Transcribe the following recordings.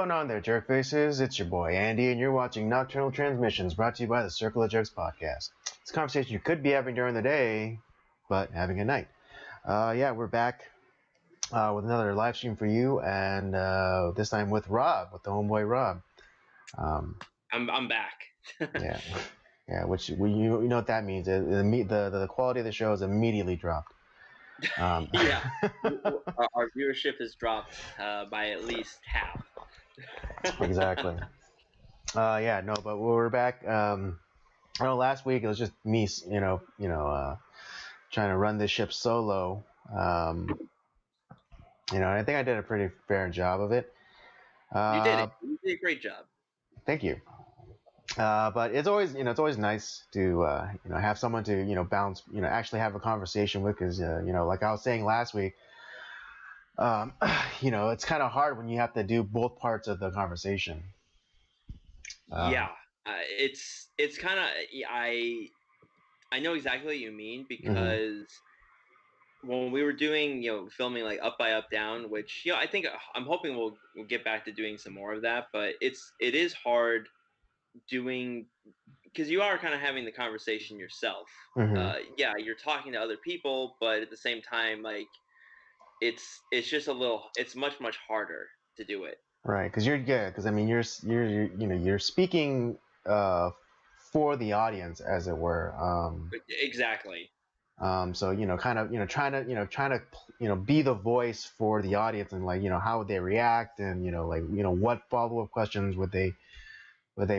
going on there, jerk faces? It's your boy Andy, and you're watching Nocturnal Transmissions, brought to you by the Circle of Jerks podcast. It's a conversation you could be having during the day, but having at night. We're back with another live stream for you, and this time with Rob, with the homeboy Rob. I'm back. yeah. Which you know what that means? The quality of the show is immediately dropped. Yeah, our viewership has dropped by at least half. Exactly. But we're back. I know last week it was just me, trying to run this ship solo. I think I did a pretty fair job of it. You did it. You did a great job. Thank you. But it's always nice to have someone to bounce, actually have a conversation with, because like I was saying last week, it's kind of hard when you have to do both parts of the conversation. It's kind of I know exactly what you mean, because when we were doing filming like Up by Up Down, which I think I'm hoping we'll get back to doing some more of that, but it is hard doing, because you are kind of having the conversation yourself. You're talking to other people, but at the same time, like it's just it's much harder to do it. Right, because you're speaking for the audience, as it were. Exactly. So trying to be the voice for the audience, and how would they react, and what follow-up questions would they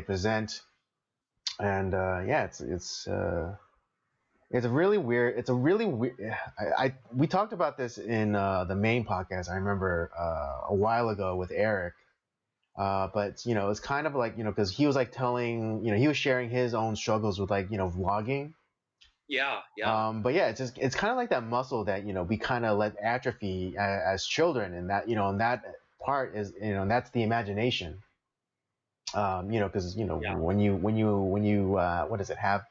present, and it's a really weird. We talked about this in the main podcast. I remember a while ago with Eric. But it's kind of like because he was like telling he was sharing his own struggles with vlogging. Yeah. But yeah, it's kind of like that muscle that we kind of let atrophy as children, and that and that part is that's the imagination. Because when you what does it have,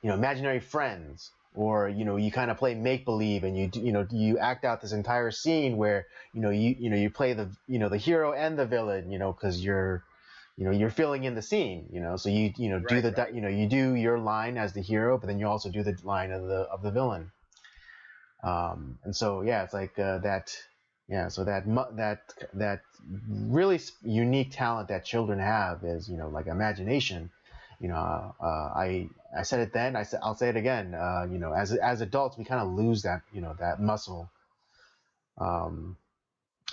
imaginary friends, or you kind of play make believe, and you act out this entire scene where you play the the hero and the villain, because you're filling in the scene, so you you do your line as the hero, but then you also do the line of the villain. And so it's like so that really unique talent that children have is like imagination. I said it then, I'll say it again. As adults, we kind of lose that that muscle.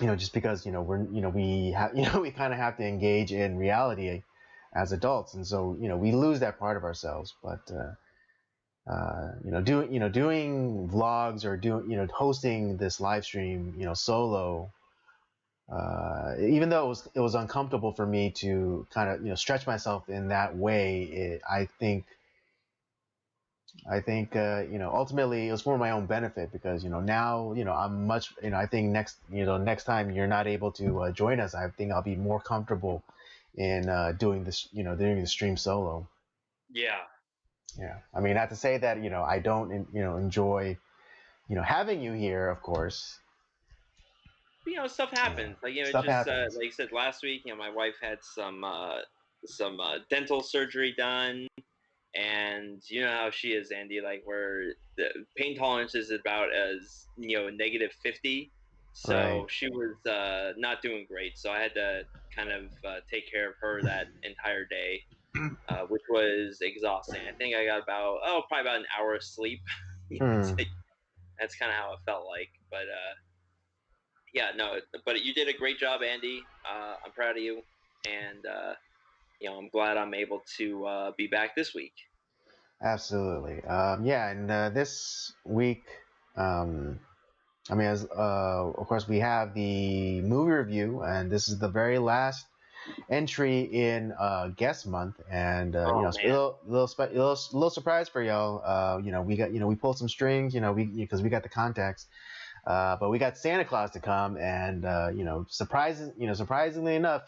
Just because we kind of have to engage in reality as adults, and so we lose that part of ourselves. But doing vlogs, or hosting this live stream solo, even though it was uncomfortable for me to kind of stretch myself in that way, I think ultimately it was for my own benefit, because now I'm much I think next time you're not able to join us, I think I'll be more comfortable in doing this doing the stream solo. I mean, not to say that I don't enjoy having you here, of course. Stuff happens. Like happens. Like I said last week, my wife had some dental surgery done, and you know how she is, Andy. Like, where the pain tolerance is about as -50, so right. She was not doing great. So I had to kind of take care of her that entire day, which was exhausting. I think I got probably about an hour of sleep. That's kind of how it felt like, but. But you did a great job, Andy. I'm proud of you, and I'm glad I'm able to be back this week. Absolutely. And this week, as of course, we have the movie review, and this is the very last entry in guest month, and a little surprise for y'all. We pulled some strings, because we got the contacts. But we got Santa Claus to come, and surprisingly enough,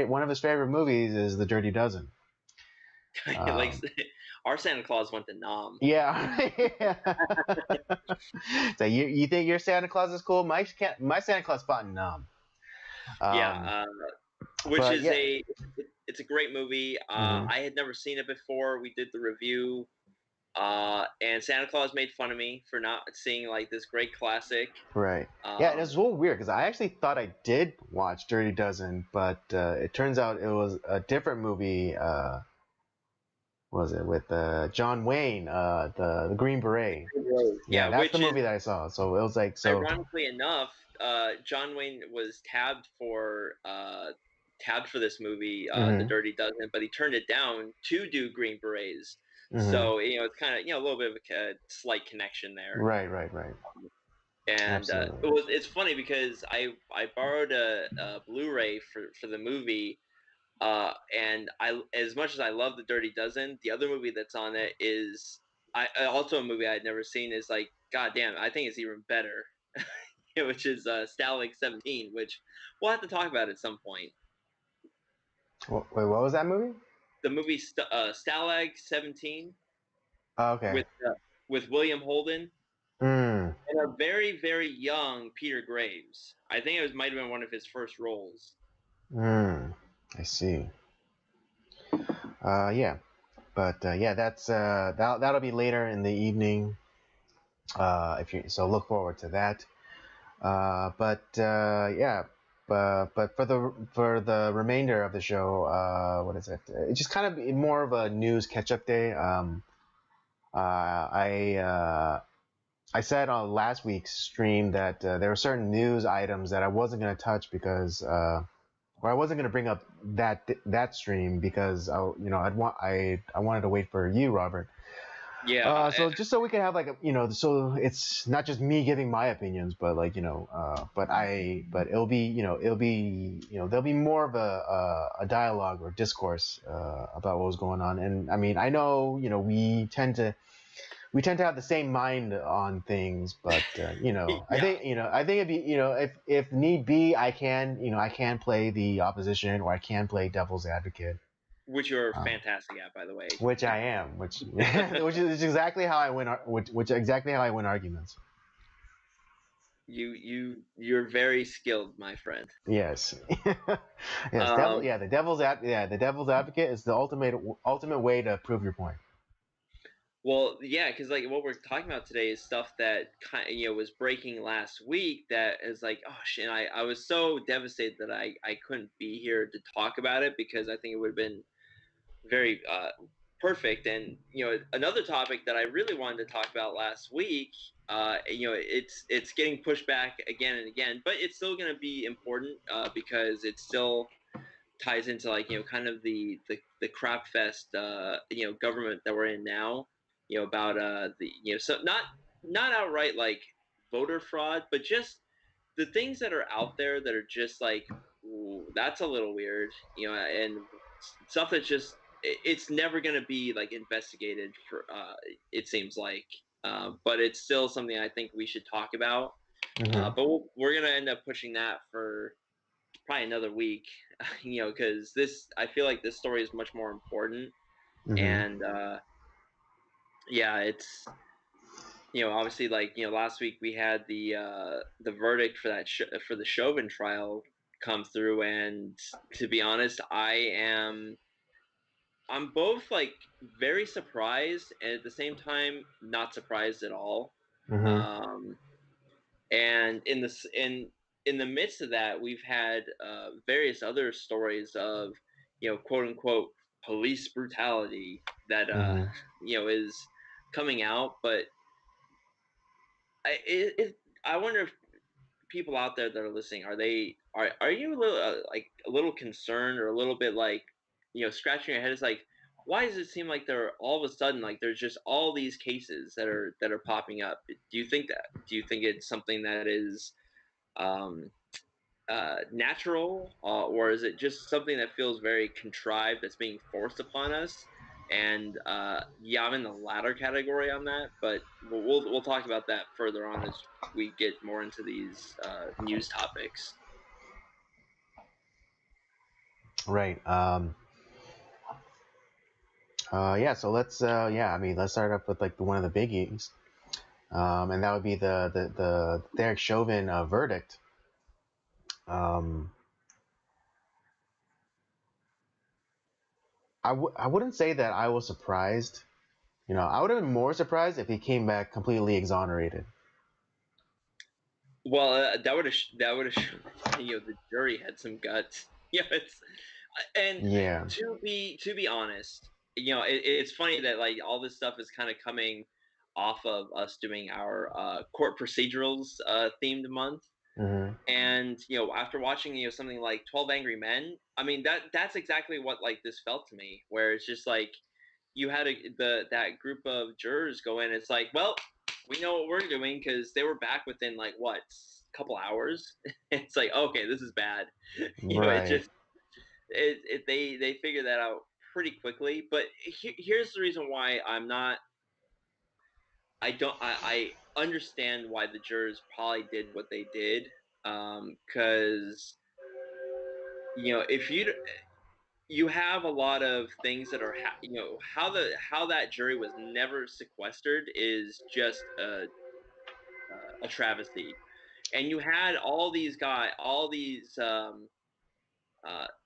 one of his favorite movies is The Dirty Dozen. Like, our Santa Claus went to Nam. Yeah. So you think your Santa Claus is cool? My Santa Claus fought in Nam. which is it's a great movie. I had never seen it before. We did the review, and Santa Claus made fun of me for not seeing like this great classic. Right. Yeah, and it's a little weird because I actually thought I did watch Dirty Dozen, but it turns out it was a different movie. Was it with John Wayne, the Green Beret? Yeah, that's the movie that I saw. So it was like so. Ironically enough, John Wayne was tabbed for this movie, The Dirty Dozen, but he turned it down to do Green Berets. So it's kind of a little bit of a slight connection there. Right. And it's funny because I borrowed a Blu-ray for the movie. And as much as I love The Dirty Dozen, the other movie that's on it is also a movie I'd never seen. Is like, goddamn, I think it's even better, which is Stalag 17, which we'll have to talk about at some point. Wait, what was that movie? The movie Stalag 17. Oh, okay. With William Holden and a very, very young Peter Graves. I think it might have been one of his first roles. I see. Yeah, but that's that'll be later in the evening. So look forward to that. But for the remainder of the show, what is it? It's just kind of more of a news catch-up day. I said on last week's stream that there were certain news items that I wasn't going to touch because, or I wasn't going to bring up that stream because I wanted to wait for you, Robert. Yeah. So just so we can have so it's not just me giving my opinions, but but it'll be there'll be more of a dialogue or discourse about what was going on. And I mean, I know we tend to have the same mind on things, but yeah. I think it'd be if need be, I can play the opposition or I can play devil's advocate. Which you're fantastic at, by the way. Which I am, which is exactly how I win. Which exactly how I win arguments. You're very skilled, my friend. Yes. Yes. The devil's advocate is the ultimate way to prove your point. Well, yeah, because like what we're talking about today is stuff that was breaking last week. That is like, oh shit! I was so devastated that I couldn't be here to talk about it because I think it would have been very perfect. And another topic that I really wanted to talk about last week, it's getting pushed back again and again, but it's still going to be important because it still ties into like kind of the crap fest government that we're in now. About so not outright like voter fraud, but just the things that are out there that are just like, ooh, that's a little weird, and stuff that's just it's never going to be like investigated for it seems like, but it's still something I think we should talk about. But we're going to end up pushing that for probably another week, because I feel like this story is much more important. And yeah, it's obviously like last week we had the verdict for that for the Chauvin trial come through, and to be honest, I'm both like very surprised and at the same time not surprised at all. And in the midst of that, we've had various other stories of quote unquote police brutality that is coming out. But I wonder if people out there that are listening, are you a little a little concerned or a little bit like scratching your head? It's like, why does it seem like there all of a sudden like there's just all these cases that are popping up? Do you think it's something that is natural, or is it just something that feels very contrived that's being forced upon us? And yeah, I'm in the latter category on that, but we'll talk about that further on as we get more into these news topics. Right. Yeah. So let's let's start up with like one of the biggies, and that would be the Derek Chauvin verdict. I wouldn't say that I was surprised. I would have been more surprised if he came back completely exonerated. Well, that would have the jury had some guts. It's and yeah. To be honest, it's funny that like all this stuff is kind of coming off of us doing our court procedurals themed month. Mm-hmm. And after watching something like 12 Angry Men, I mean that's exactly what like this felt to me, where it's just like you had that group of jurors go in. It's like, well, we know what we're doing because they were back within like what, couple hours. It's like, okay, this is bad. Right. It just they figure that out pretty quickly. But here's the reason why I understand why the jurors probably did what they did, because if you have a lot of things that are how that jury was never sequestered is just a travesty. And you had all these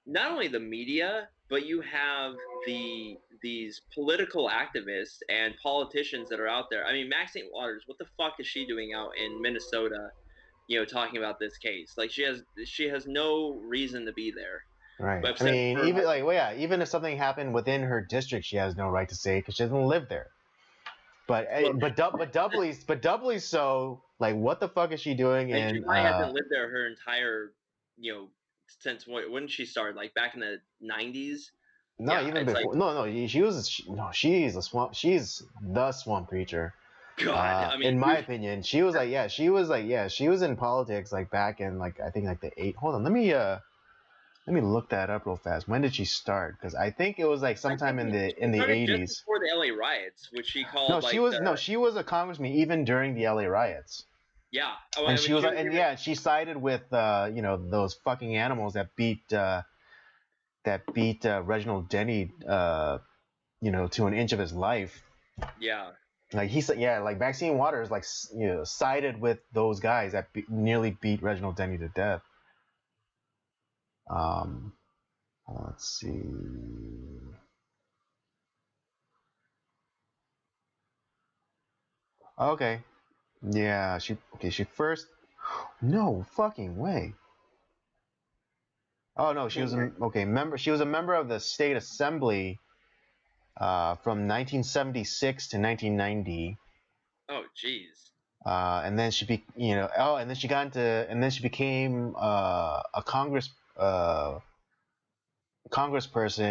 not only the media, but you have these political activists and politicians that are out there. I mean, Maxine Waters, what the fuck is she doing out in Minnesota, talking about this case? Like she has no reason to be there. Right. But I mean, even like, well, yeah, even if something happened within her district, she has no right to say because she doesn't live there. But doubly so. Like, what the fuck is she doing? Like, And she probably hasn't lived there her entire, since when did she start? Like back in the 90s. No, yeah, even before. Like, no. She's a swamp. She's the swamp creature. God, I mean, in my opinion, she was in politics like back in like I think like the eight. Hold on, let me look that up real fast. When did she start? Because I think it was like sometime in the 80s. Just before the LA riots, which she called. No, she was a congressman even during the LA riots. Yeah, and she was she sided with those fucking animals that beat Reginald Denny to an inch of his life. Yeah. Like like Maxine Waters sided with those guys that nearly beat Reginald Denny to death. Let's see. Okay. Yeah, she first. No fucking way. Oh no, she was She was a member of the state assembly from 1976 to 1990. Oh jeez. And then she became a congressperson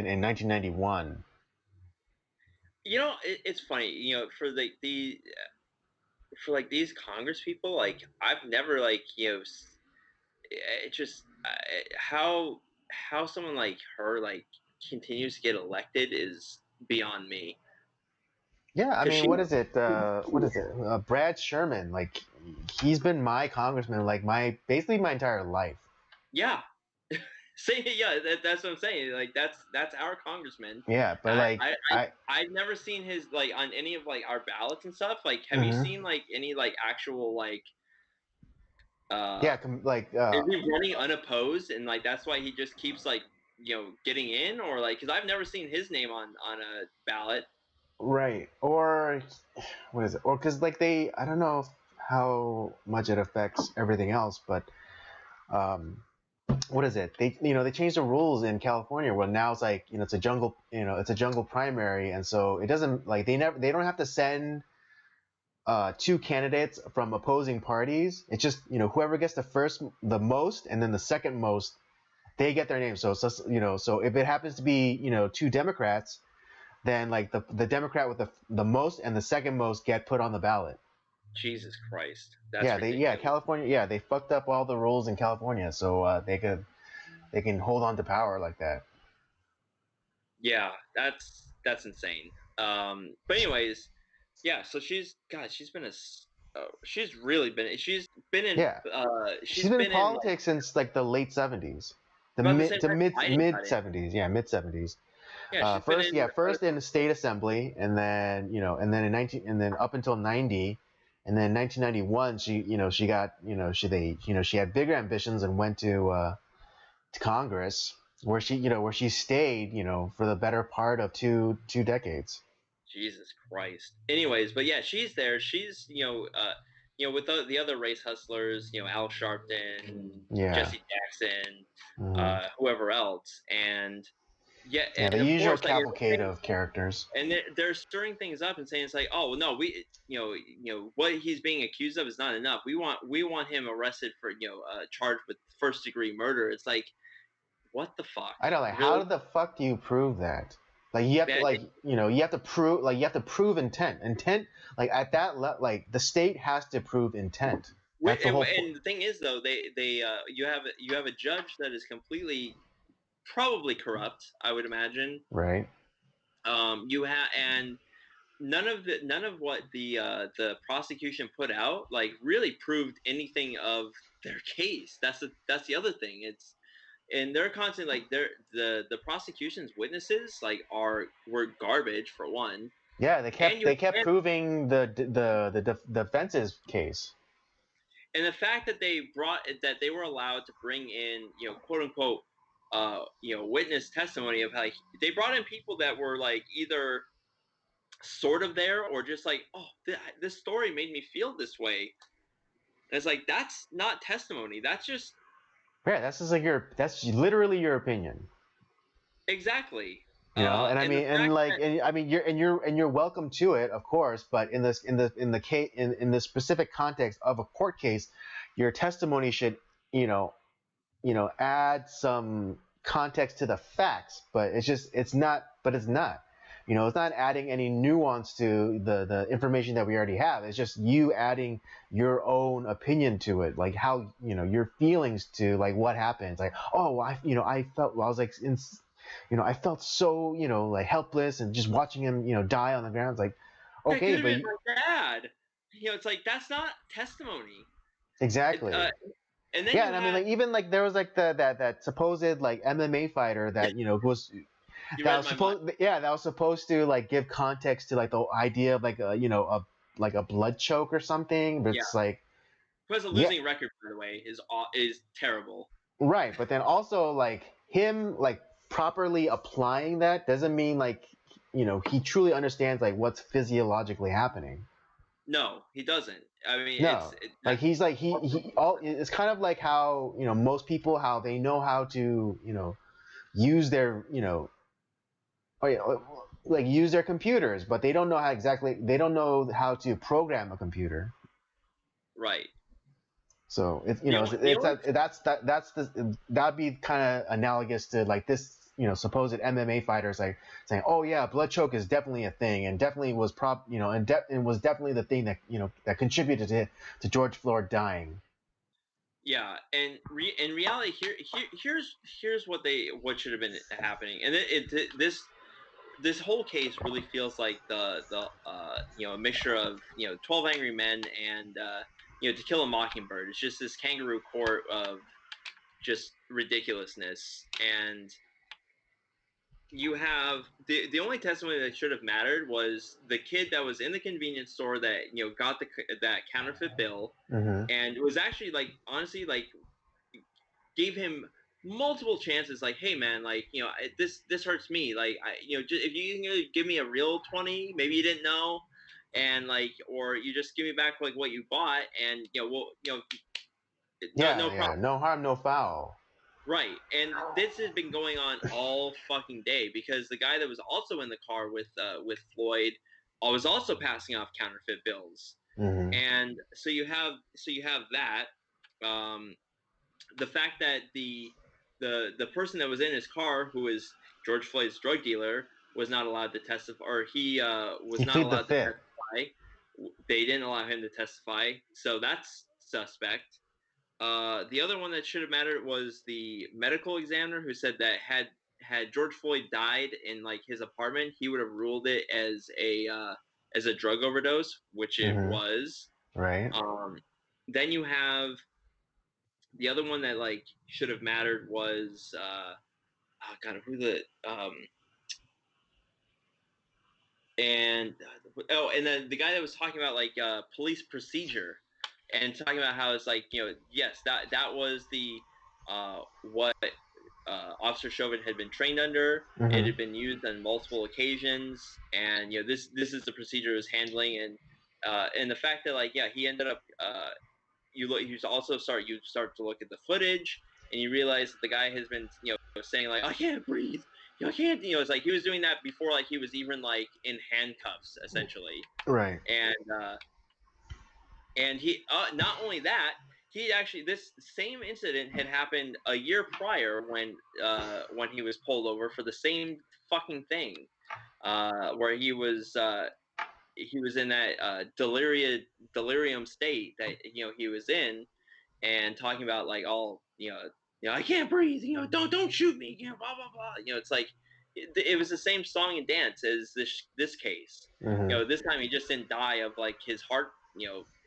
in 1991. It's funny, for these Congress people, like I've never it just how someone like her continues to get elected is beyond me. Yeah, I mean, what is it? Brad Sherman, like he's been my congressman basically my entire life. Yeah. That's what I'm saying. Like that's our congressman. Yeah, but I've never seen his on any of our ballots and stuff. Like, have you seen any actual is he running unopposed and that's why he just keeps getting in, or because I've never seen his name on a ballot. Right. Or what is it? Or because I don't know how much it affects everything else, but what is it? They changed the rules in California where now it's it's a jungle primary, and so it doesn't they don't have to send two candidates from opposing parties. It's just whoever gets the most and then the second most, they get their name. So if it happens to be two Democrats, then the Democrat with the most and the second most get put on the ballot. Jesus Christ. That's California, they fucked up all the rules in California so they can hold on to power like that. Yeah, that's insane. But anyways, yeah, so she's been she's been in politics since the late 70s. The mid 70s. Yeah, mid 70s. Yeah, first in the state assembly, and then and then up until 90, and then 1991 she got she had bigger ambitions and went to Congress. where she stayed, for the better part of two decades. Jesus Christ. Anyways, but yeah, she's there. She's with the other race hustlers, Al Sharpton, Jesse Jackson, whoever else, and and the usual course, cavalcade of characters. And they're stirring things up and saying it's like, oh no, we what he's being accused of is not enough. We want him arrested for charged with first degree murder. It's like, what the fuck? I know, like, really? how the fuck do you prove that? Like, you have to, you have to prove intent. Like, at that like the state has to prove intent. And the thing is, though, you have a judge that is completely probably corrupt, I would imagine. Right. You have, and none of what the prosecution put out like really proved anything of their case. That's the other thing. And they're constantly like the prosecution's witnesses like were garbage for one. Yeah, they kept proving the defense's case. And the fact that they were allowed to bring in quote unquote witness testimony of like they brought in people that were like either sort of there or just like, oh, this story made me feel this way. And it's like, that's not testimony. That's just that's just like that's literally your opinion. Exactly. And I mean, you're welcome to it, of course, but in the case in the specific context of a court case, your testimony should add some context to the facts, but it's not. It's not adding any nuance to the information that we already have. It's just you adding your own opinion to it, like how your feelings to like what happened. It's like, oh, I felt so like helpless and just watching him die on the ground. It's like, okay, but my dad. It's like that's not testimony. Exactly. And then and I mean, like even like there was like that supposed like MMA fighter that was. That was supposed to like give context to like the idea of like a blood choke or something, but it's like who has a losing record, by the way, is terrible. Right, but then also like him like properly applying that doesn't mean like he truly understands like what's physiologically happening. No, he doesn't. I mean, no, like he's like he all. It's kind of like how most people how they know how to use their like use their computers, but they don't know how how to program a computer. Right. So that'd be kind of analogous to like this supposed MMA fighters like saying, oh yeah, blood choke is definitely a thing and definitely was and was definitely the thing that that contributed to George Floyd dying. Yeah, and in reality, here's what should have been happening, and this whole case really feels like the a mixture of 12 Angry Men and To Kill a Mockingbird. It's just this kangaroo court of just ridiculousness, and you have the only testimony that should have mattered was the kid that was in the convenience store that got that counterfeit bill, and it was actually like honestly like gave him multiple chances, like, hey man, like this hurts me, like just, if you can give me a real 20, maybe you didn't know, and like, or you just give me back like what you bought, and no harm, no foul. Right, and this has been going on all fucking day because the guy that was also in the car with Floyd was also passing off counterfeit bills, and so you have that. The fact that the person that was in his car, who is George Floyd's drug dealer, was not allowed to testify, or he was not allowed to testify. They didn't allow him to testify, so that's suspect. The other one that should have mattered was the medical examiner who said that had George Floyd died in like his apartment, he would have ruled it as a drug overdose, which it was. Right. Then you have the other one that like should have mattered was and then the guy that was talking about like police procedure and talking about how it's like yes, that was the what Officer Chauvin had been trained under. Mm-hmm. It had been used on multiple occasions, and this is the procedure he was handling, and the fact that he ended up you start to look at the footage, and you realize that the guy has been saying I can't breathe, I can't, it's like he was doing that before he was even in handcuffs essentially, right, and he not only that, he actually, this same incident had happened a year prior when he was pulled over for the same fucking thing, where he was in that delirium state that he was in, and talking about all I can't breathe, don't shoot me, blah blah blah, it's like it was the same song and dance as this case. mm-hmm. This time he just didn't die of his heart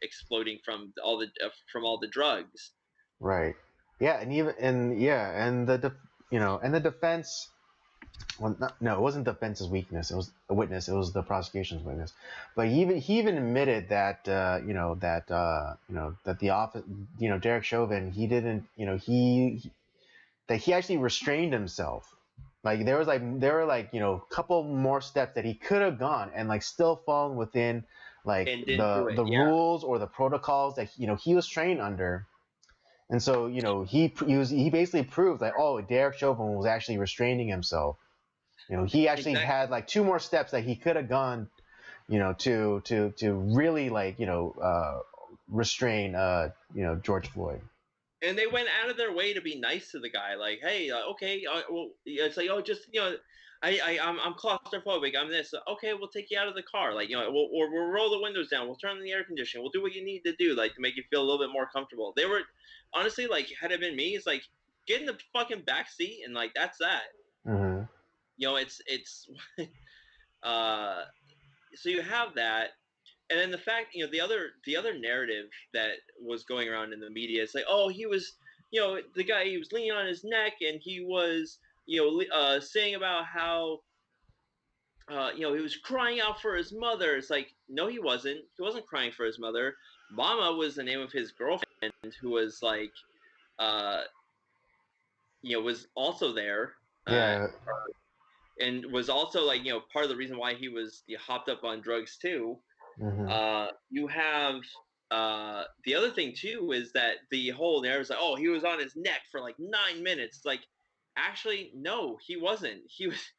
exploding from all the drugs. Right. Yeah, and the defense. Well, no, it wasn't the defense's weakness. It was a witness. It was the prosecution's witness. But he even admitted that that the office, Derek Chauvin, he didn't, that he actually restrained himself. There were couple more steps that he could have gone and still fallen within the rules or the protocols that he was trained under. And so he basically proved Derek Chauvin was actually restraining himself. He actually had 2 more steps that he could have gone, to really restrain George Floyd. And they went out of their way to be nice to the guy, hey, okay, well, it's just I'm claustrophobic, I'm this, okay, we'll take you out of the car, we'll roll the windows down, we'll turn on the air conditioning, we'll do what you need to do, to make you feel a little bit more comfortable. They were honestly had it been me, it's get in the fucking back seat and that's that. Mm-hmm. It's so you have that, and then the fact, the other narrative that was going around in the media is he was, the guy, he was leaning on his neck and he was, saying about how, he was crying out for his mother. It's no, he wasn't. He wasn't crying for his mother. Mama was the name of his girlfriend, who was was also there. Yeah. And was also part of the reason why he was hopped up on drugs too. Mm-hmm. You have the other thing too is that the whole narrative is he was on his neck for 9 minutes. Actually, no, he wasn't. He was,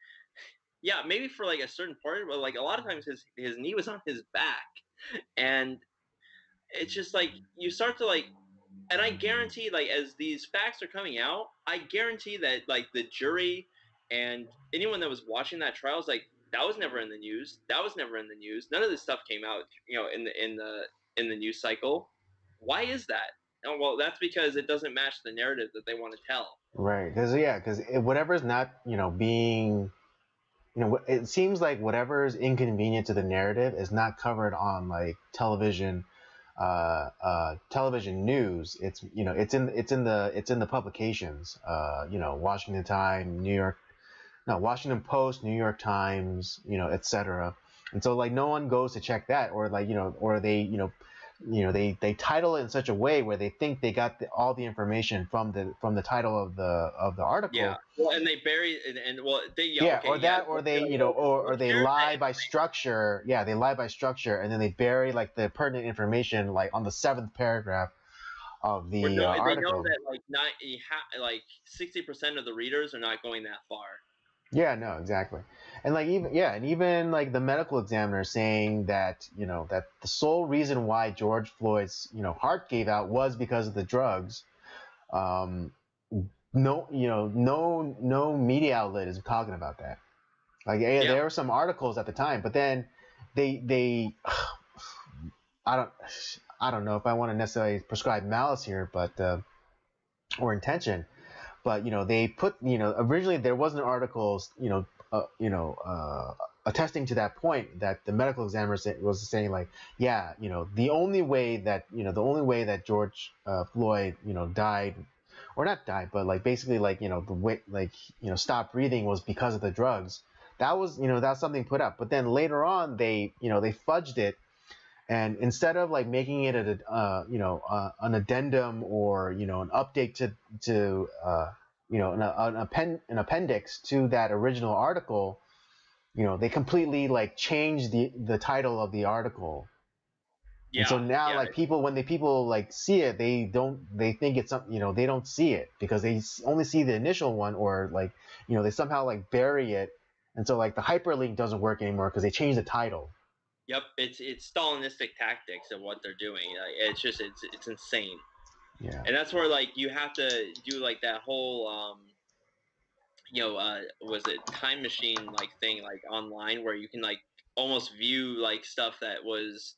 yeah, maybe for a certain part, but a lot of times his knee was on his back, and it's just you start to and I guarantee as these facts are coming out, I guarantee that the jury and anyone that was watching that trial is that was never in the news. That was never in the news. None of this stuff came out, in the news cycle. Why is that? Oh, well, that's because it doesn't match the narrative that they want to tell. Right. Because whatever's not being, it seems like whatever is inconvenient to the narrative is not covered on television, television news. It's it's in the publications. Washington Times, Washington Post, New York Times, etc. And so no one goes to check that, or or they title it in such a way where they think they got all the information from the title of the article. Yeah. Well, and they bury and well they or they lie by structure. Yeah, they lie by structure, and then they bury the pertinent information on the 7th paragraph of the article. They know that 60% of the readers are not going that far. Yeah, no, exactly. And even the medical examiner saying that, that the sole reason why George Floyd's, heart gave out was because of the drugs. No media outlet is talking about that. There were some articles at the time, but then they I don't know if I want to necessarily prescribe malice here, but or intention. But they put originally there wasn't articles attesting to that point, that the medical examiner was saying the only way that George Floyd died, or not died, but basically the way stopped breathing was because of the drugs. That was that's something put up, but then later on they fudged it. And instead of making it an addendum or an update to an appendix to that original article, they completely like change the title of the article. And so now, like when people like see it, they think it's something, they don't see it because they only see the initial one, or like, they somehow like bury it. And so like the hyperlink doesn't work anymore because they changed the title. Yep, it's Stalinistic tactics of what they're doing. Like, it's just it's insane. Yeah. And that's where like you have to do like that whole was it time machine like thing like online where you can like almost view like stuff that was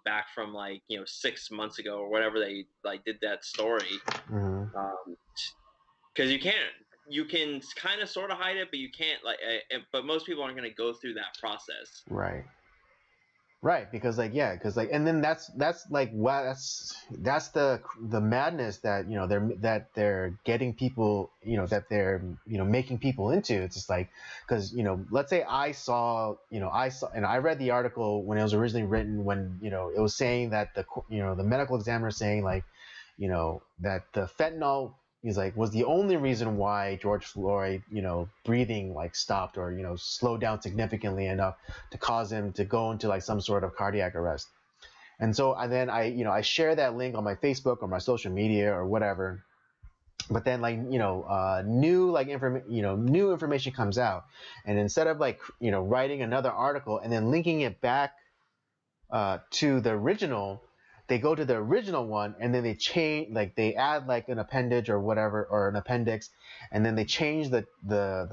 back from like 6 months ago or whatever they like did that story. Because you can kind of sort of hide it, but you can't like but most people aren't going to go through that process. Right, because and then that's like that's the madness that they're getting people, that they're making people into. It's just like, because let's say I saw and I read the article when it was originally written, when it was saying that the medical examiner saying like that the fentanyl was the only reason why George Floyd, breathing like stopped or, slowed down significantly enough to cause him to go into like some sort of cardiac arrest. And so then I share that link on my Facebook or my social media or whatever. But then like, new information comes out, and instead of like, writing another article and then linking it back to the original, they go to the original one and then they change, like they add like an appendage or whatever, or an appendix, and then they change the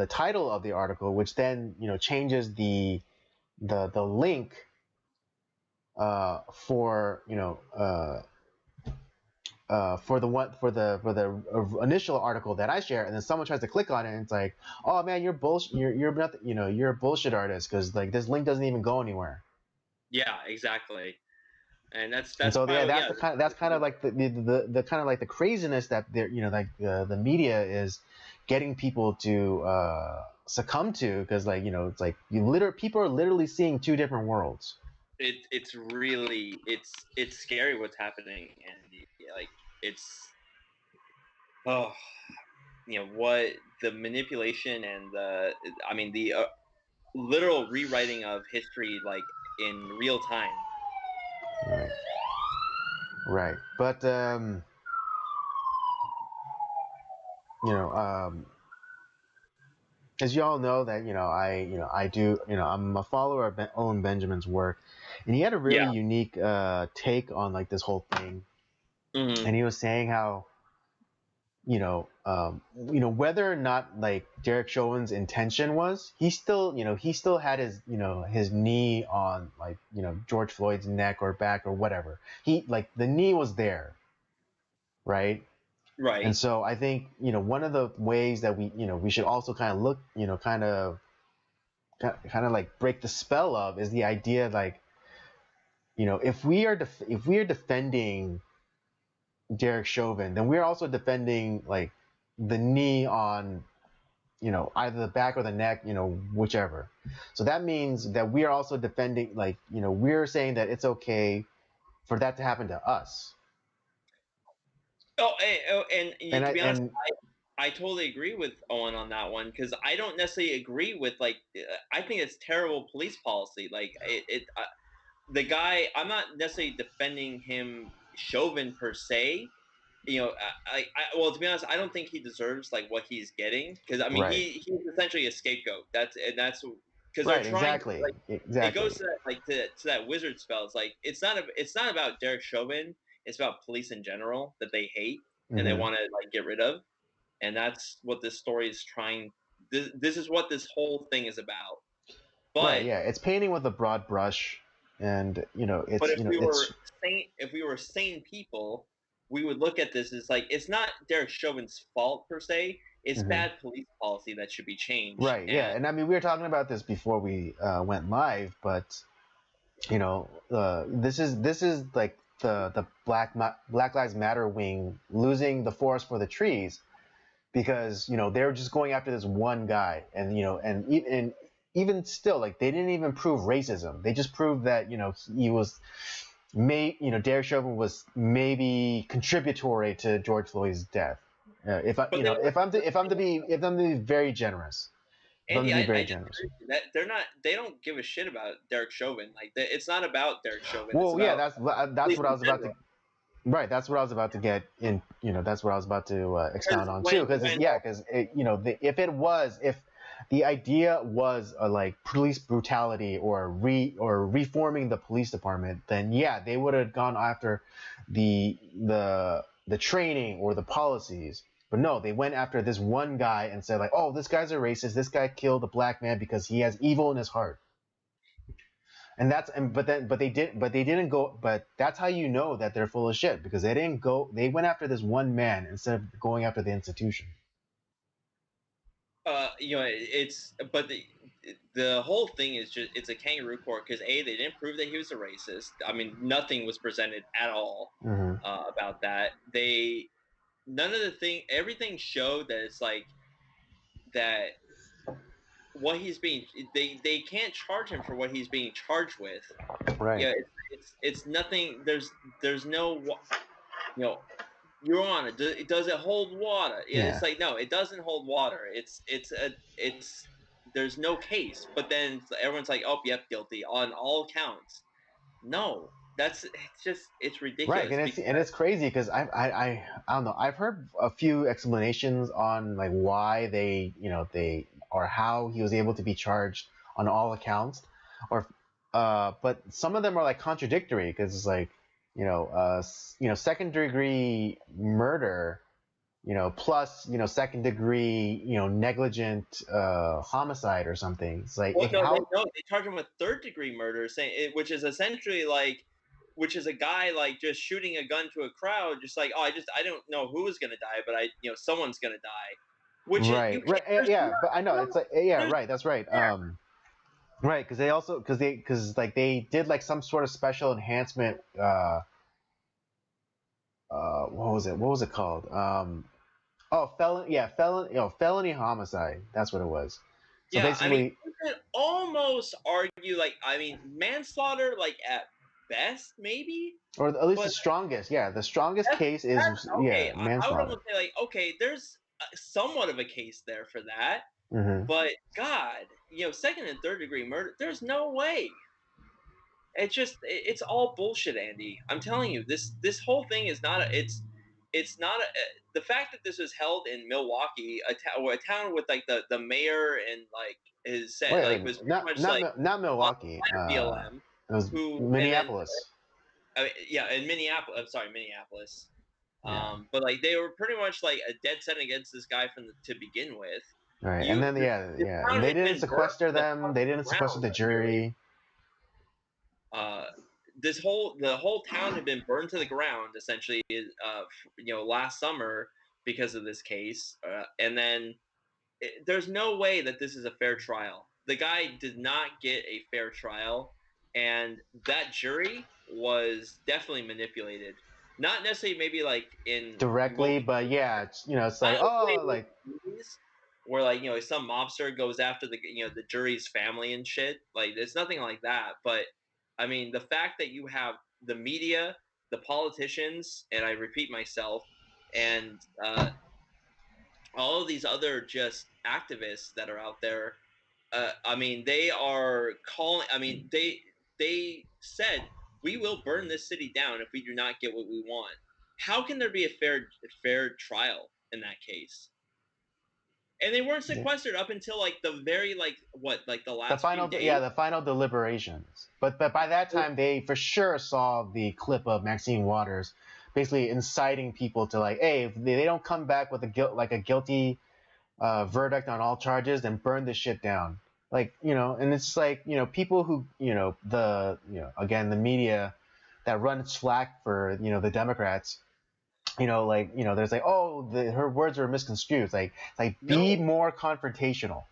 title of the article, which then changes the link for the initial article that I share, and then someone tries to click on it and it's like, oh man, you're bullshit, you're nothing, you're a bullshit artist because like this link doesn't even go anywhere. Yeah, exactly. And that's kind of like the kind of like the craziness that they're like the media is getting people to succumb to, because like it's like people are literally seeing two different worlds. It's really it's scary what's happening, and like it's what the manipulation and the literal rewriting of history like in real time. Right. But as you all know that I'm a follower of Owen Benjamin's work, and he had a really unique take on like this whole thing. Mm-hmm. And he was saying how whether or not like Derek Chauvin's intention was, he still had his his knee on like George Floyd's neck or back or whatever. He like the knee was there, right? And so I think one of the ways that we should also kind of look kind of like break the spell of is the idea like if we are defending Derek Chauvin, then we're also defending like the knee on either the back or the neck, whichever. So that means that we are also defending, like we're saying that it's okay for that to happen to us. And to be honest, I totally agree with Owen on that one, because I don't necessarily agree with like I think it's terrible police policy. Like the guy, I'm not necessarily defending him, Chauvin per se. Well, to be honest, I don't think he deserves like what he's getting, because I mean he's essentially a scapegoat. That's because they're trying exactly. It goes to that to that wizard spell. It's like it's not about Derek Chauvin. It's about police in general that they hate and they want to like get rid of, and that's what this story is trying. This is what this whole thing is about. But it's painting with a broad brush, and it's. But if we were sane people, we would look at this as like it's not Derek Chauvin's fault per se. It's bad police policy that should be changed. Right. And I mean we were talking about this before we went live, but this is like the Black Lives Matter wing losing the forest for the trees, because they're just going after this one guy, and and even still, like they didn't even prove racism. They just proved that he was Derek Chauvin was maybe contributory to George Floyd's death, if I, if I'm to be very generous, Andy, I disagree that they don't give a shit about Derek Chauvin. Like it's not about Derek Chauvin. Well, yeah, that's what I was about to. Right, that's what I was about to get in. That's what I was about to expound on too. Because if the idea was like police brutality or reforming the police department, then yeah, they would have gone after the training or the policies. But no, they went after this one guy and said like, oh, this guy's a racist. This guy killed a black man because he has evil in his heart. And but they didn't go. But that's how you know that they're full of shit, because they didn't go. They went after this one man instead of going after the institution. But the whole thing is just, it's a kangaroo court, because they didn't prove that he was a racist. I mean, nothing was presented at all about that. Everything showed that it's like that. What he's being, they can't charge him for what he's being charged with. Right. Yeah, it's nothing. There's no, Your Honor, does it hold water? Yeah, it's like, no, it doesn't hold water. There's no case. But then everyone's like, oh, yep, guilty on all counts. No, it's ridiculous. Right, and it's crazy because I don't know. I've heard a few explanations on like why they or how he was able to be charged on all accounts, but some of them are like contradictory, because it's like second degree murder, plus second degree negligent homicide or something. It's like they charge him with third degree murder, which is essentially like. Which is a guy like just shooting a gun to a crowd, just like, oh, I don't know who's gonna die, but someone's gonna die. Which right, but I know it's like right, that's right. Right, because they did like some sort of special enhancement. What was it called? Felony homicide. That's what it was. So basically, you could almost argue manslaughter, like at best, maybe, or at least the strongest. Yeah, the strongest case is manslaughter. I would almost say there's somewhat of a case there for that, but God, second and third degree murder, there's no way. It's all bullshit, Andy. I'm telling you, this whole thing is not the fact that this was held in Milwaukee, a town with like the mayor and like his set was not Milwaukee. BLM. It was Minneapolis. In Minneapolis. I'm sorry, Minneapolis. Yeah. But like they were pretty much like a dead set against this guy to begin with. Right, and then and they didn't sequester them. They didn't sequester the jury. The whole town had been burned to the ground essentially, last summer because of this case, and then there's no way that this is a fair trial. The guy did not get a fair trial, and that jury was definitely manipulated. Not necessarily maybe like in directly, but yeah, it's like movies where like some mobster goes after the jury's family and shit. Like it's nothing like that, but I mean the fact that you have the media, the politicians, and I repeat myself, and all of these other just activists that are out there. I mean, they are calling. I mean, they said we will burn this city down if we do not get what we want. How can there be a fair trial in that case? And they weren't sequestered up until like the very the last few days. The final deliberations. But by that time, they for sure saw the clip of Maxine Waters basically inciting people to like, hey, if they don't come back with a guilty verdict on all charges, then burn this shit down. Like, and it's like, people who, again, the media that runs slack for, the Democrats, there's like, oh, her words are misconstrued. It's like be more confrontational.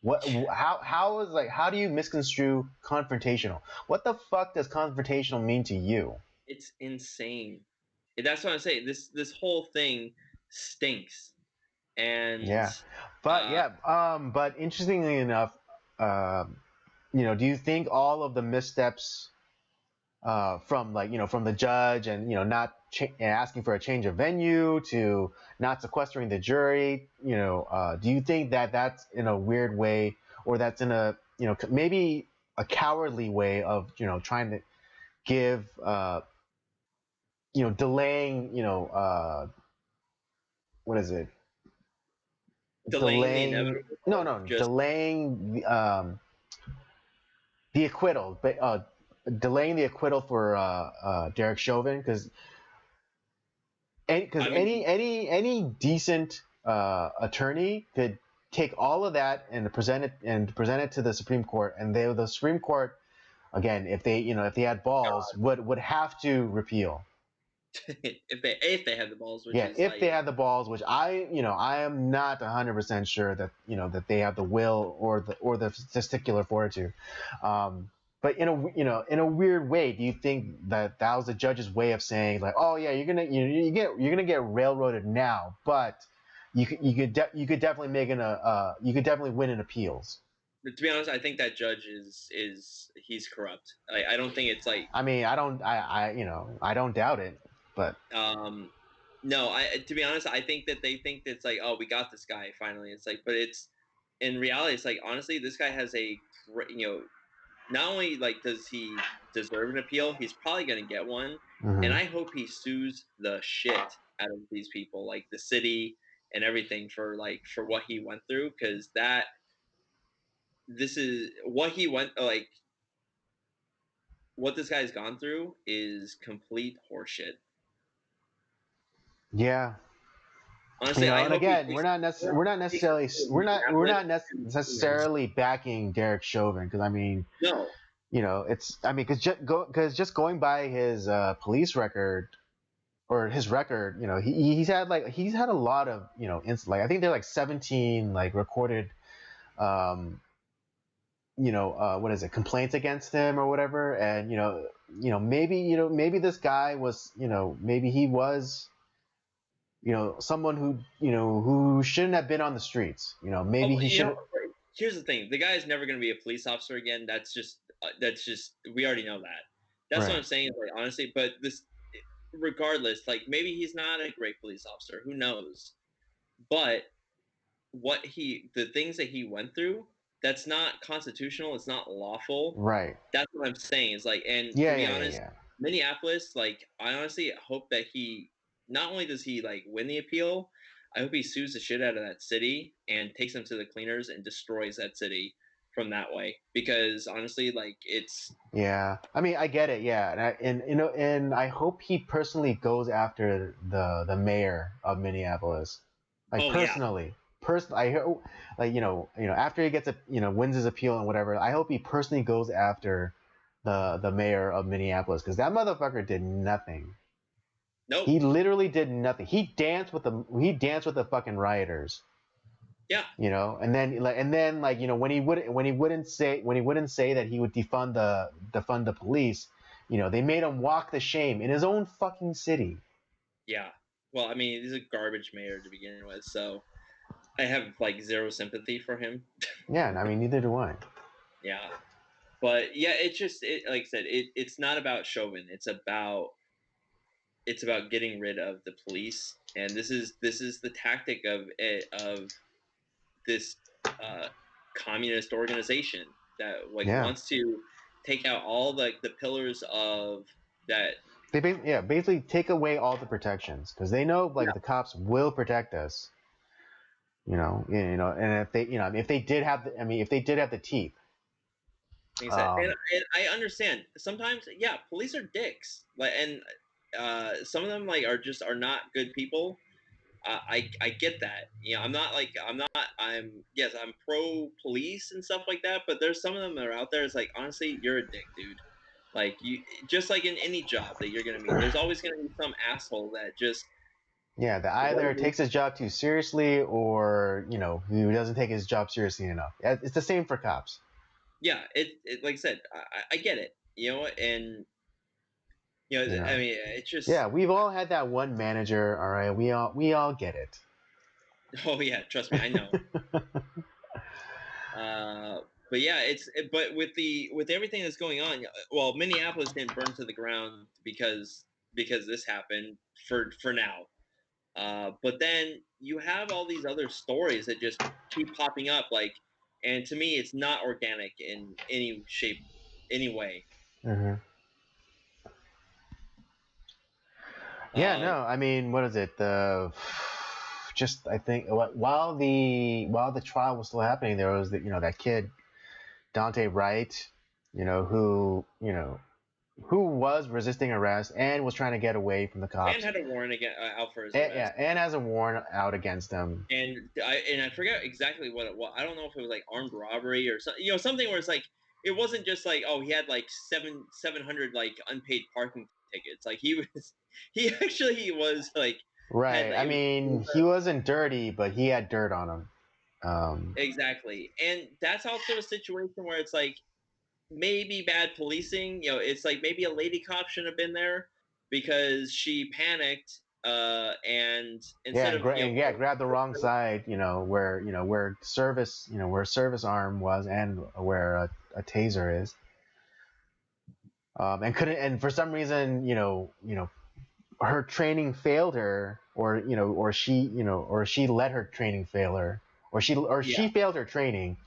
How do you misconstrue confrontational? What the fuck does confrontational mean to you? It's insane. That's what I'm saying. This whole thing stinks. And but interestingly enough, do you think all of the missteps from the judge and not asking for a change of venue to not sequestering the jury. Do you think that that's in a weird way, or that's in a maybe a cowardly way of trying to give delaying what is it? Delaying the inevitable. Delaying the acquittal, but delaying the acquittal for Derek Chauvin, because any decent attorney could take all of that and present it to the Supreme Court, and the Supreme Court, again, if they had balls, would have to repeal. if they had the balls, which is if they had the balls, which I am not 100% sure that that they have the will or the testicular fortitude. But in a weird way, do you think that was the judge's way of saying, like, oh yeah, you're gonna get railroaded now, but you could definitely you could definitely win in appeals? To be honest, I think that judge he's corrupt. I don't think it's like. I mean, I don't doubt it, but no, to be honest, I think that they think that it's like, oh, we got this guy finally. It's like, but it's in reality, it's like, honestly, this guy has not only like does he deserve an appeal, he's probably gonna get one, and I hope he sues the shit out of these people, like the city and everything, for what he went through, because this is what he went like. What this guy's gone through is complete horseshit. Yeah. Honestly, and again, we're not necessarily backing Derek Chauvin, because I mean, no, because just going by his police record or his record, he's had a lot of I think there's like 17 like recorded what is it, complaints against him or whatever, and maybe this guy was maybe he was someone who shouldn't have been on the streets. Maybe he should. Here's the thing: the guy is never going to be a police officer again. That's just we already know that. That's what I'm saying. Like, honestly, but regardless, like, maybe he's not a great police officer. Who knows? But the things that he went through, that's not constitutional. It's not lawful. Right. That's what I'm saying. Is like, and to be honest, Minneapolis, like, I honestly hope that he. Not only does he like win the appeal, I hope he sues the shit out of that city and takes them to the cleaners and destroys that city from that way. Because honestly, like, it's. Yeah, I mean, I get it. Yeah, and I hope he personally goes after the mayor of Minneapolis, like personally. I hope, like, after he gets wins his appeal and whatever, I hope he personally goes after the mayor of Minneapolis, because that motherfucker did nothing. Nope. He literally did nothing. He danced with the fucking rioters. Yeah. And then when he wouldn't say that he would defund the police, they made him walk the shame in his own fucking city. Yeah. Well, I mean, he's a garbage mayor to begin with, so I have like zero sympathy for him. Yeah, I mean, neither do I. Yeah. But yeah, like I said, it's not about Chauvin. It's about getting rid of the police, and this is the tactic of this communist organization that wants to take out all the pillars of that. They basically take away all the protections, because they know the cops will protect us. And if they did have the teeth. Exactly. And I understand sometimes, police are dicks, and some of them are not good people. I get that. I'm pro police and stuff like that, but there's some of them that are out there. It's like, honestly, you're a dick, dude. Like, you just like in any job that you're gonna meet, there's always gonna be some asshole that just that either takes his job too seriously, or who doesn't take his job seriously enough. It's the same for cops. Yeah, it like I said, I get it. And. I mean, it's just. Yeah, we've all had that one manager. All right, we all get it. Oh yeah, trust me, I know. But yeah, but with everything that's going on, well, Minneapolis didn't burn to the ground because because this happened for now. But then you have all these other stories that just keep popping up, like, and to me, it's not organic in any shape, any way. Mm-hmm. Yeah, no, I mean, what is it? Just I think while the trial was still happening, there was that kid Dante Wright, who was resisting arrest and was trying to get away from the cops. And had a warrant out for his arrest. Yeah, and has a warrant out against him. And I forget exactly what it was. I don't know if it was like armed robbery or something. Something where it's like it wasn't just like, oh, he had like 700 like unpaid parking tickets. Like he actually was like right. Like, I mean, he wasn't dirty, but he had dirt on him. Exactly, and that's also a situation where it's like maybe bad policing. It's like maybe a lady cop shouldn't have been there because she panicked. And instead of grabbed the wrong side, where service arm was and where a taser is, and for some reason, her training failed her, or she let her training fail her, or she failed her training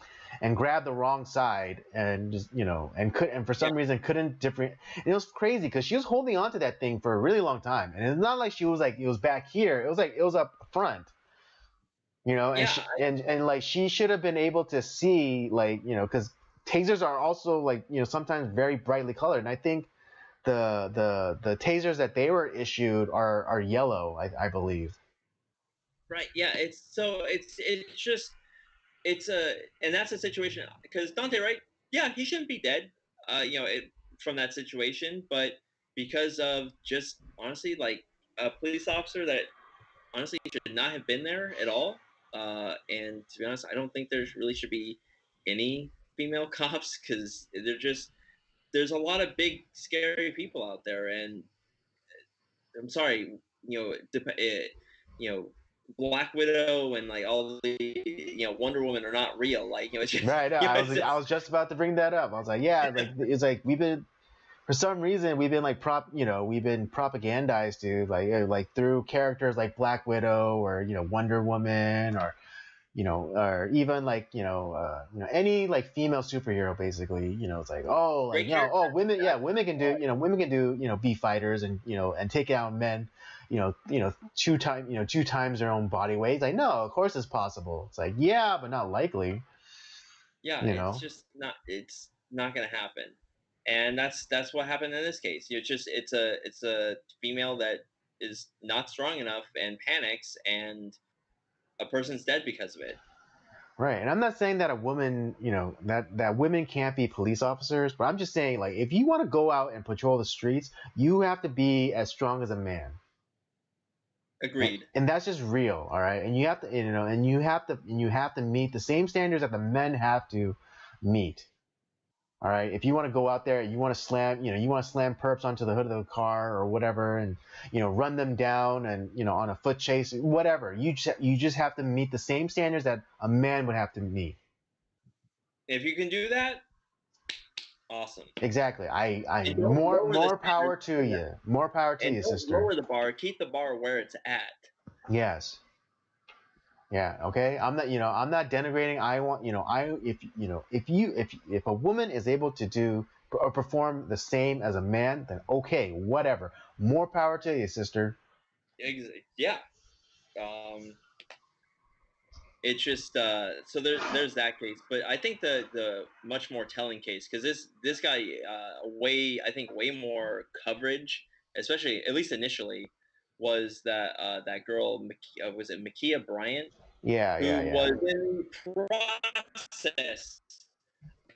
and grabbed the wrong side and just and for some reason couldn't different. And it was crazy because she was holding on to that thing for a really long time, and it's not like she was like it was back here. It was like it was up front, and like she should have been able to see, like, because tasers are also like sometimes very brightly colored, and I think the tasers that they were issued are yellow, I believe. Right. Yeah. And that's a situation because Dante, right? Yeah, he shouldn't be dead. From that situation, but because of just honestly like a police officer that honestly should not have been there at all. And to be honest, I don't think there really should be any female cops because there's a lot of big scary people out there, and I'm sorry, Black Widow and like all the Wonder Woman are not real. Like it's just, right. I was just about to bring that up. I was like, yeah, like it's like we've been, for some reason we've been like we've been propagandized, dude, like through characters like Black Widow or Wonder Woman or or even like any like female superhero, basically. It's like, oh, like women, women can do be fighters and and take out men, two times their own body weight. It's like, no, of course it's possible. It's like, yeah, but not likely. Yeah, it's not gonna happen, and that's what happened in this case. It's a female that is not strong enough and panics, and a person's dead because of it. Right, and I'm not saying that a woman, that women can't be police officers, but I'm just saying, like, if you want to go out and patrol the streets, you have to be as strong as a man. Agreed. And that's just real, all right. And you have to, and you have to meet the same standards that the men have to meet. All right. If you want to go out there, you want to slam perps onto the hood of the car or whatever, and run them down and on a foot chase, whatever. You just have to meet the same standards that a man would have to meet. If you can do that, awesome. Exactly. I more power to you. More power to you, sister. Lower the bar. Keep the bar where it's at. Yes. Yeah. Okay. I'm not denigrating. I want, if a woman is able to do or perform the same as a man, then okay, whatever. More power to you, sister. Yeah. It's just so there's that case, but I think the much more telling case, because this guy way more coverage, especially at least initially, was that girl, was it Ma'Khia Bryant? Yeah, who was in process,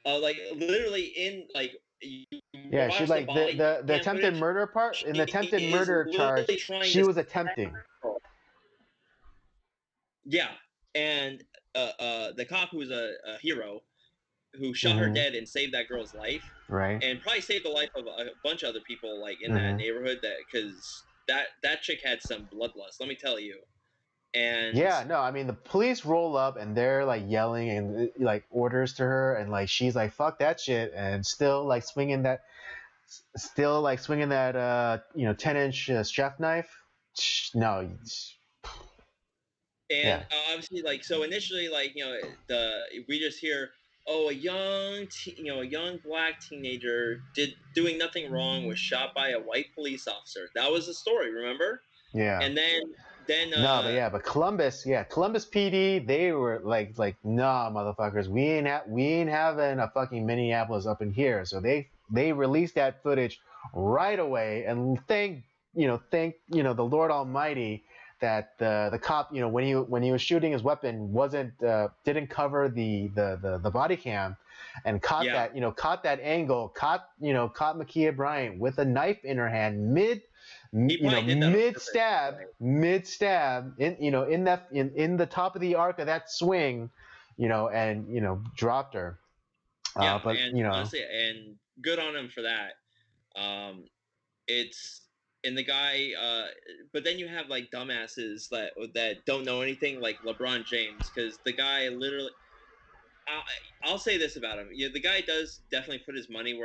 like literally in like. Yeah, she like the attempted murder part in the attempted murder charge. She was attempting. Yeah, and the cop who's a hero, who shot her dead and saved that girl's life, right? And probably saved the life of a bunch of other people like in that neighborhood. Because that chick had some bloodlust, let me tell you. And yeah, no, I mean the police roll up and they're like yelling and like orders to her, and like she's like fuck that shit and still like swinging that. still like swinging that 10-inch chef knife. No. And obviously, like, so initially, like, we just hear, oh, a young black teenager doing nothing wrong was shot by a white police officer. That was the story, remember? Yeah. And then but Columbus PD, they were like nah, motherfuckers, we ain't having a fucking Minneapolis up in here. So they released that footage right away, and thank the Lord Almighty that the cop, when he was shooting his weapon, didn't cover the body cam, and caught that angle, caught Ma'Khia Bryant with a knife in her hand mid stab in the top of the arc of that swing, and dropped her. Honestly, and good on him for that. And the guy, but then you have like dumbasses that don't know anything, like LeBron James, because the guy literally, I'll say this about him: the guy does definitely put his money where